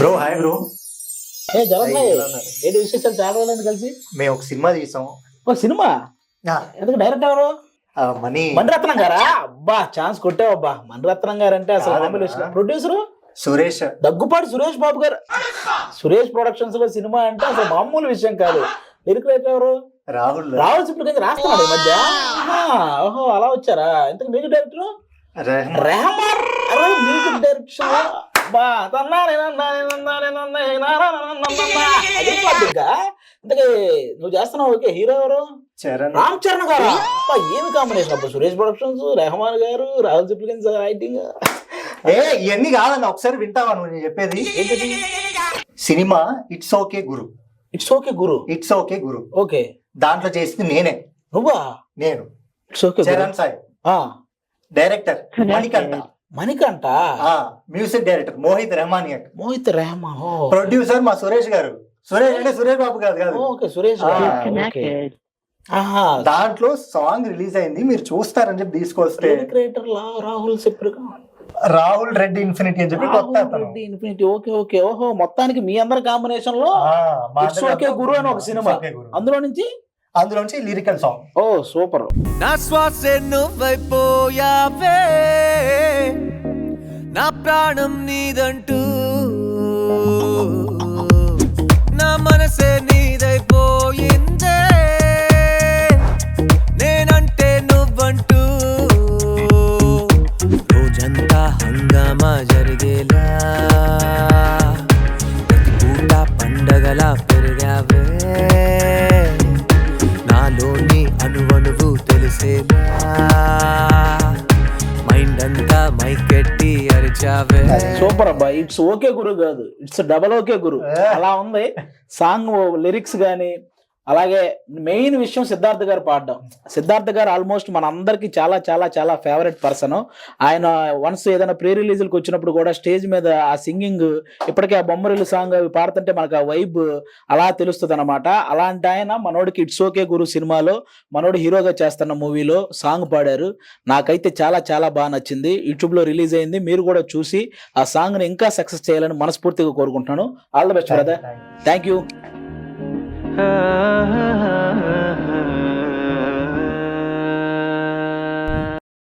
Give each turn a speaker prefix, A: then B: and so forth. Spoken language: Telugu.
A: Bro hi bro.
B: ఏంటి విశేషాలు? చాలా రోజులు కలిసి
A: మేము ఒక సినిమా తీసాం.
B: ఒక సినిమా ఎందుకు? డైరెక్టర్ ఎవరు? మణిరత్నం గారా? అబ్బా ఛాన్స్ కొట్టావబ్బా. మణిరత్నం గారు అంటే అసలు మామూలు విషయం. ప్రొడ్యూసరు
A: సురేష్,
B: దగ్గుపాటి సురేష్ బాబు గారు. సురేష్ ప్రొడక్షన్స్ లో సినిమా అంటే అసలు మామూలు విషయం కాదు. లిరిక్ రైటర్ ఎవరు?
A: రాహుల్.
B: రాహుల్ సిప్లి కింద రాస్తున్నాడు ఈ మధ్య. ఓహో అలా వచ్చారా? ఇంతకు మ్యూజిక్ డైరెక్టర్ రెహమాన్. అరే మ్యూజిక్ డైరెక్షన్ ఇంతకీ నువ్వు చేస్తున్నావు. ఓకే, హీరో ఎవరు? రామ్ చరణ్ గారు. ఏమి కాంబినేషన్ అబ్బా. సురేష్ ప్రొడక్షన్స్, రెహమాన్ గారు, రాహుల్ సిప్లి రైటింగ్.
A: ఇవన్నీ కాదన్న, ఒకసారి వింటావా నువ్వు నేను చెప్పేది?
B: ఏంటది?
A: సినిమా ఇట్స్ ఓకే గురు.
B: ఇట్స్ ఓకే గురు.
A: ఇట్స్ ఓకే గురు.
B: ఓకే,
A: దాంట్లో చేసింది నేనే.
B: నువ్వా?
A: నేను.
B: It's okay
A: Charan Sai. Director Manikantha.
B: Manikantha.
A: Music director Mohit Rahman.
B: Mohit Rahman.
A: Producer మా సురేష్ గారు. సురేష్ అంటే సురేష్ బాబు కాదు కాదు.
B: ఓకే, సురేష్.
A: దాంట్లో సాంగ్ రిలీజ్ అయింది, మీరు చూస్తారని చెప్పి తీసుకొస్తే
B: క్రియేటర్ రాహుల్ సిప్లి,
A: రాహుల్ రెడ్డి ఇన్ఫినిటీ అని చెప్పి కొత్త
B: ఇన్ఫినిటీ. Okay okay. ఓహో, మొత్తానికి మీ అందరి కాంబినేషన్ లో ఇట్స్ ఓకే గురు అని ఒక సినిమా.
A: అందులోంచి లిరికల్ సాంగ్.
B: ఓ సూపర్.
C: నా శ్వాసే నువ్వైపోయావే, నా ప్రాణం నీదంటూ, నా మనసే నీదైపోయిందే, నేనంటే నువ్వంటూ. రోజంతా హంగామా జరిగేలా, ప్రతి పూట పండగలా పెరిగావే, నాలోని అనువనువు తెలిసేలా, మైండ్ అంతా మైకెట్టి అరిచావే.
B: సూపర్ అబ్బా. ఇట్స్ ఓకే గురు కాదు, ఇట్స్ డబల్ ఓకే గురు. అలా ఉంది సాంగ్ లిరిక్స్ గానీ. అలాగే మెయిన్ విషయం సిద్ధార్థ్ గారు పాడడం. సిద్ధార్థ్ గారు ఆల్మోస్ట్ మన అందరికి చాలా చాలా చాలా ఫేవరెట్ పర్సన్. ఆయన వన్స్ ఏదైనా ప్రీ రిలీజులకు వచ్చినప్పుడు కూడా స్టేజ్ మీద ఆ సింగింగ్, ఇప్పటికే ఆ బొమ్మరిల్లు సాంగ్ అవి పాడుతుంటే మనకు ఆ వైబ్ అలా తెలుస్తుంది అనమాట. అలాంటి ఆయన మనోడికి ఇట్స్ ఓకే గురు సినిమాలో మనోడు హీరోగా చేస్తున్న మూవీలో సాంగ్ పాడారు. నాకైతే చాలా చాలా బాగా నచ్చింది. యూట్యూబ్లో రిలీజ్ అయింది, మీరు కూడా చూసి ఆ సాంగ్ని ఇంకా సక్సెస్ చేయాలని మనస్ఫూర్తిగా కోరుకుంటున్నాను. All the best brother. Thank you.